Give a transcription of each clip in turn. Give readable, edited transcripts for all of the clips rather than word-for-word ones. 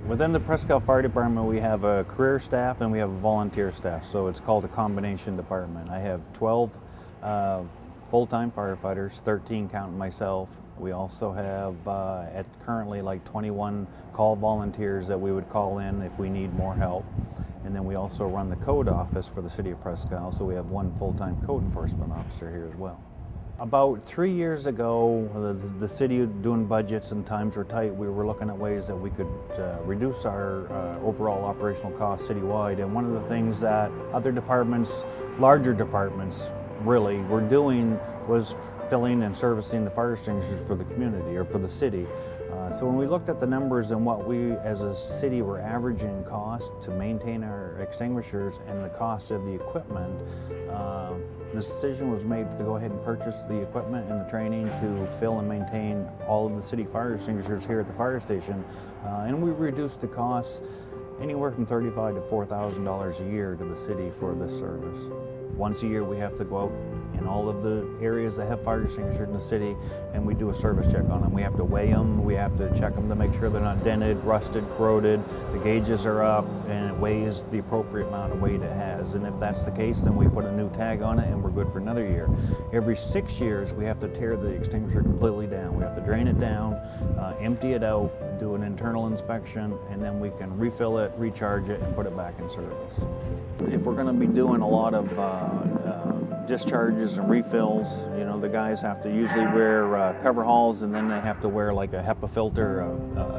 Within the Presque Fire Department, we have a career staff and we have a volunteer staff, so it's called a combination department. I have 12 full-time firefighters, 13 counting myself. We also have currently like 21 call volunteers that we would call in if we need more help. And then we also run the code office for the city of Presque, so we have one full-time code enforcement officer here as well. About 3 years ago, the city doing budgets and times were tight, we were looking at ways that we could reduce our overall operational costs citywide. And one of the things that other departments, larger departments, really were doing was filling and servicing the fire extinguishers for the community or for the city. So when we looked at the numbers and what we as a city were averaging cost to maintain our extinguishers and the cost of the equipment, the decision was made to go ahead and purchase the equipment and the training to fill and maintain all of the city fire extinguishers here at the fire station. And we reduced the costs anywhere from $35,000 to $4,000 a year to the city for this service. Once a year we have to go out in all of the areas that have fire extinguishers in the city and we do a service check on them. We have to weigh them, we have to check them to make sure they're not dented, rusted, corroded, the gauges are up, and it weighs the appropriate amount of weight it has. And if that's the case, then we put a new tag on it and we're good for another year. Every 6 years we have to tear the extinguisher completely down. We have to drain it down, empty it out, do an internal inspection, and then we can refill it, recharge it, and put it back in service. If we're going to be doing a lot of discharges and refills, you know, the guys have to usually wear coveralls, and then they have to wear like a HEPA filter,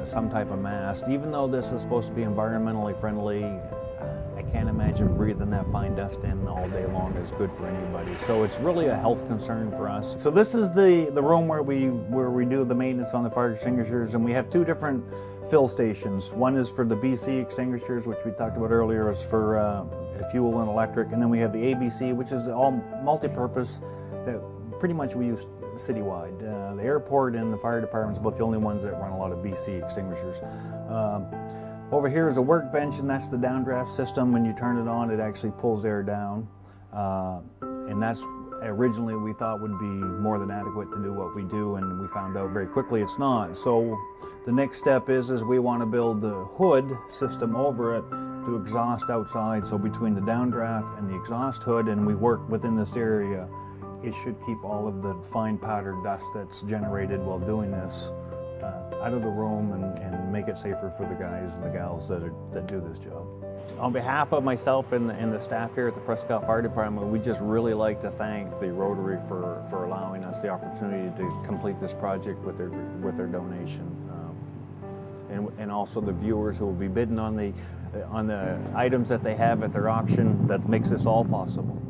some type of mask. Even though this is supposed to be environmentally friendly, I can't imagine breathing that fine dust in all day long is good for anybody. So it's really a health concern for us. So this is the room where we do the maintenance on the fire extinguishers, and we have two different fill stations. One is for the BC extinguishers, which we talked about earlier, is for fuel and electric, and then we have the ABC, which is all multi-purpose that pretty much we use citywide. The airport and the fire department's about the only ones that run a lot of BC extinguishers. Over here is a workbench, and that's the downdraft system. When you turn it on, it actually pulls air down, and that's originally we thought would be more than adequate to do what we do, and we found out very quickly it's not. So the next step is we want to build the hood system over it to exhaust outside. So between the downdraft and the exhaust hood, and we work within this area, it should keep all of the fine powdered dust that's generated while doing this out of the room and make it safer for the guys and the gals that do this job. On behalf of myself and the staff here at the Presque Fire Department, we just really like to thank the Rotary for allowing us the opportunity to complete this project with their donation. And also the viewers who will be bidding on the items that they have at their auction that makes this all possible.